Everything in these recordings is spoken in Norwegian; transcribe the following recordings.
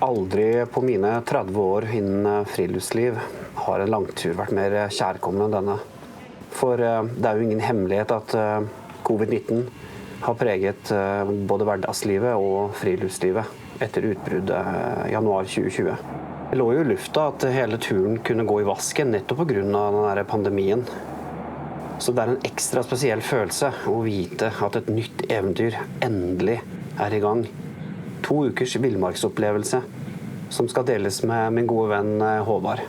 Aldri på mine 30 år innen friluftsliv har en langtur vært mer kjærkommen enn denne. For det er jo ingen hemmelighet at covid-19 har preget både hverdagslivet og friluftslivet etter utbruddet januar 2020. Det lå jo i lufta at hele turen kunne gå i vasken nettopp på grunn av denne pandemien. Så det er en ekstra spesiell følelse å vite at et nytt eventyr endelig er i gang. 2 ukers villmarksopplevelse som skal deles med min gode venn Håvard.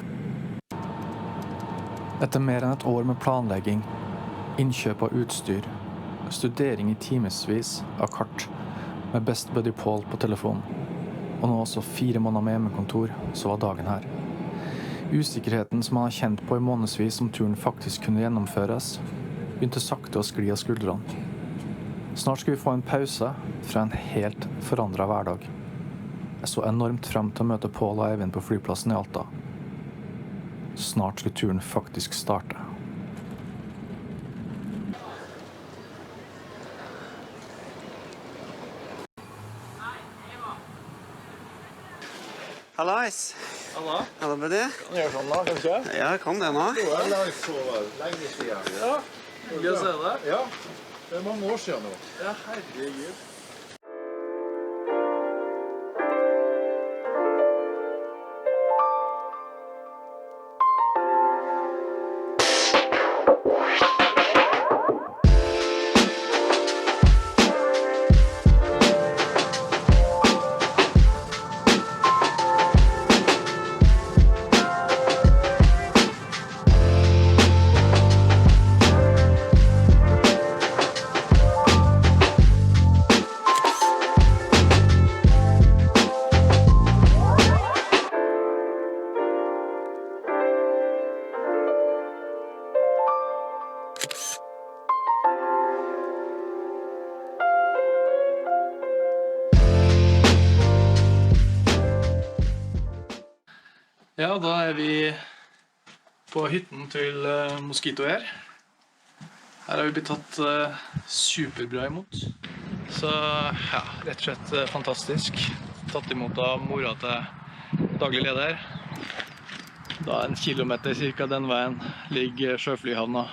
Etter mer enn et år med planlegging, innkjøp av utstyr, studering i timesvis av kart med best buddy Paul på telefon, og nå også 4 måneder med hjemmekontor, så var dagen her. Usikkerheten som han har kjent på i månedsvis om turen faktisk kunne gjennomføres, begynte sakte å skli av skuldrene. Snart skulle vi få en pause fra en helt forandret hverdag. Jeg så enormt frem til å møte Paul og Eivind på flyplassen i Alta. Snart skulle turen faktisk starte. Hallais! Hallo? Hallo med det? Kan du gjøre sånn da, kanskje? Ja, jeg kan det nå. Det var live så lenge siden. Ja, hyggelig å se deg. Ja, det er mange år siden nå. Ja, herregud. Ja, da er vi på hytten til Mosquito Air. Her har vi blitt tatt superbra imot. Så ja, rett og slett fantastisk. Tatt imot av mora til daglig leder. Da 1 kilometer cirka den veien ligger Sjøflyhavna.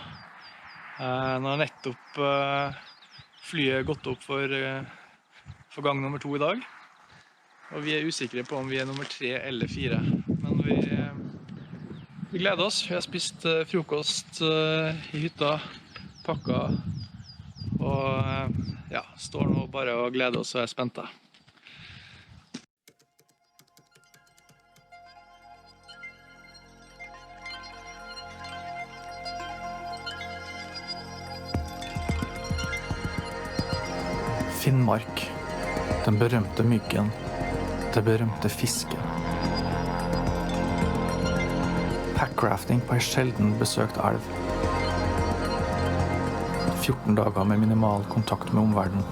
Nå har nettopp flyet gått opp for gang nummer 2 i dag. Og vi er usikre på om vi er nummer 3 eller 4. Men vi gleder oss. Vi har spist frokost i hytta, pakka, og ja, står nå bare og gleder oss og er spente. Finnmark, den berømte myggen, det berømte fisken. Packrafting på en sjelden besøkt elv. 14 dager med minimal kontakt med omverdenen.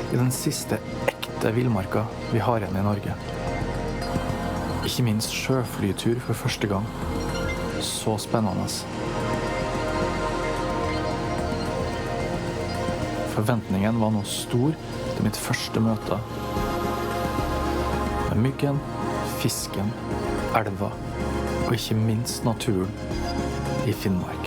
I den siste ekte villmarka vi har igjen i Norge. Ikke minst sjøflytur for første gang. Så spennende. Forventningen var nå stor til mitt første møte. Med myggen, fisken, elva og ikke minst naturen i Finnmark.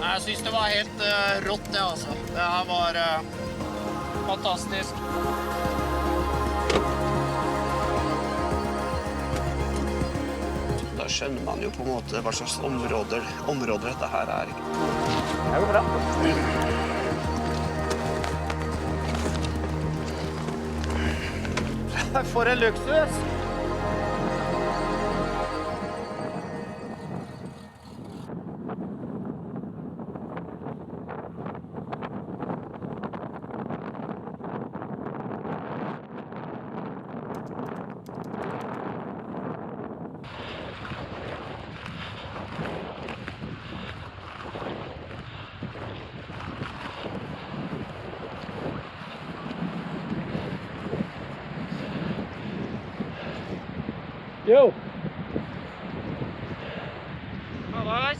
Jeg synes det var helt rått det altså. Det her var fantastisk. Da skjønner man jo på en måte hva slags områder dette her er. Det går bra. For en luksus! Yo! Hallais.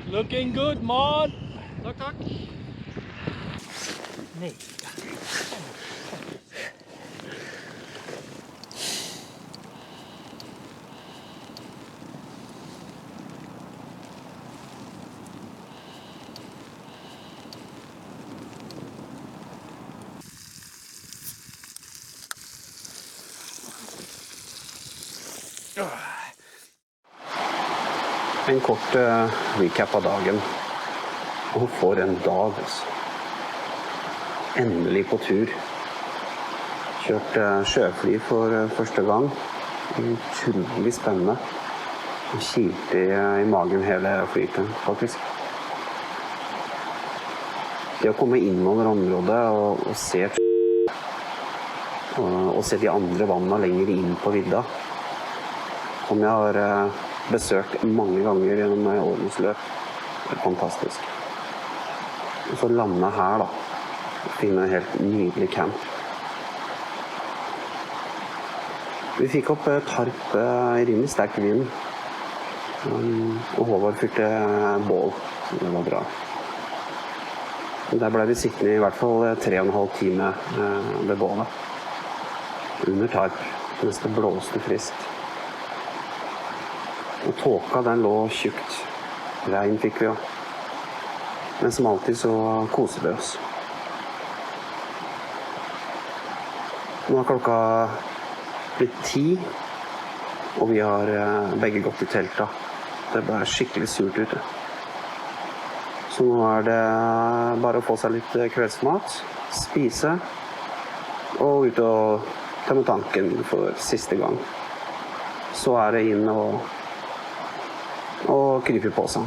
Looking good, man! Takk, takk. Nej. En kort recap av dagen. Og for en dag, altså. Endelig på tur. Kjørt sjøfly for første gang. Utrolig spennende. Det kilte i magen hele flyten, faktisk. Det å komme inn over området og se de andre vannene lenger inn på vidda, som jeg har besøkt mange ganger gjennom årens løp. Det er fantastisk. Og så lande her da, og finne en helt nydelig camp. Vi fikk opp tarp i rimelig sterk vind, og Håvard fyrte bål. Det var bra. Der ble vi sittende i hvert fall 3,5 timer ved bålet. Under tarp, mens det blåste friskt. Og tåka den lå tjukt. Regn fikk vi jo. Men som alltid så koser vi oss. Nå er klokka blitt 10, og vi har begge gått i telta. Det ble skikkelig surt ute. Så nå er det bare å få seg litt kveldsmat, spise, og ut og tømme tanken for siste gang. Så er det inn og krype på seg.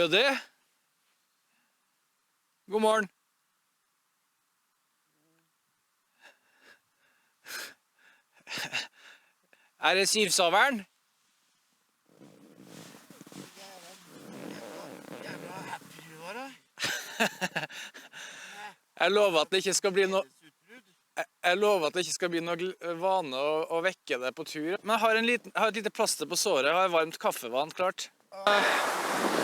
Buddy? God morgen. Er det syvsaveren? Jeg lover at det ikke skal bli noe vane å vekke det på tur. Men jeg har et lite plaster på såret. Jeg har varmt kaffevann klart.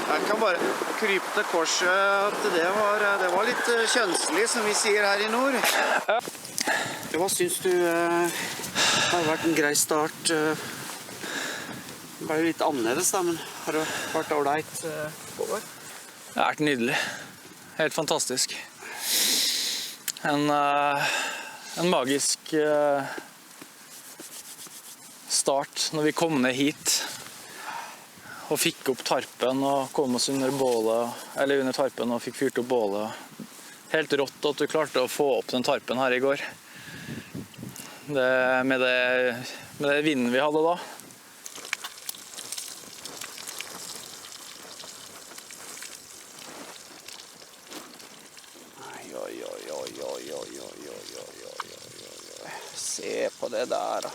Jeg kan bare krype til korset at det var litt kjønnslig, som vi sier her i nord. Hva synes du har vært en grei start? Det ble jo litt annerledes da, men har det vært ålreit, Håvard? Det har vært nydelig. Helt fantastisk. En magisk start når vi kom ned hit og fikk opp tarpen og kom oss under tarpen og fikk fyrt opp bålet. Helt rått at du klarte å få opp den tarpen her i går. Med det vinden vi hadde da. Se på det der da.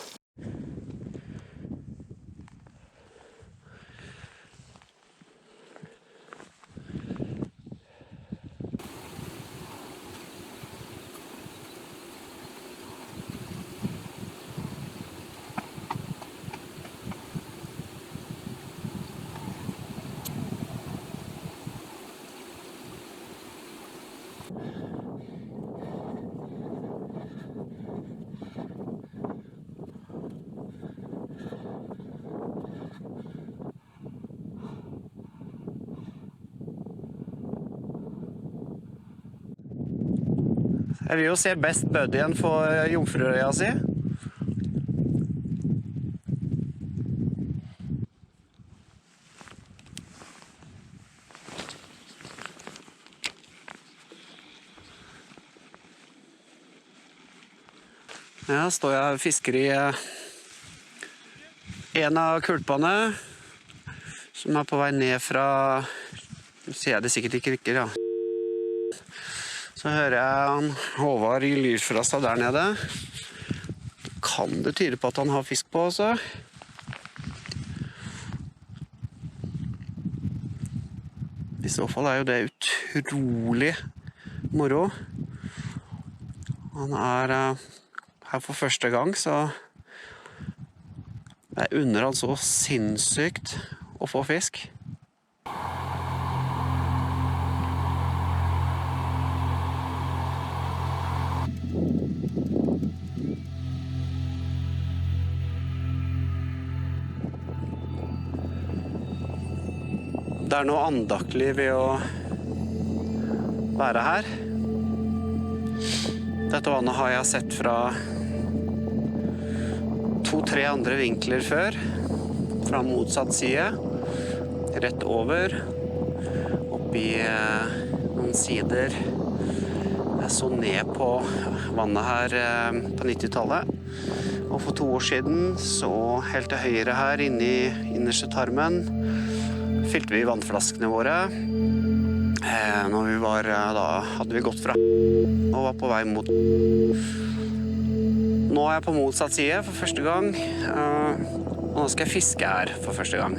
Jeg vil jo se best buddyen for jomfruøya si. Ja, står jeg og fisker i en av kulpene som er på vei ned fra, nå sier jeg det sikkert ikke riktig, ja. Så hører jeg Håvard i lys fra seg der nede. Kan det tyde på at han har fisk på også? I så fall er jo det utrolig moro. Han er her for første gang, så jeg unner han så sinnssykt å få fisk. Det er noe andaktig ved å være her. Dette vannet har jeg sett fra 2-3 andre vinkler før, fra motsatt side, rett over, oppi noen sider. Jeg så ned på vannet her på 90-tallet, og for 2 år siden så helt til høyre her inne i innerste tarmen fylte vi vannflaskene våre. Når vi var, da hadde vi gått fra og var på vei mot. Nå er jeg på motsatt side for første gang, og nå skal jeg fiske her for første gang.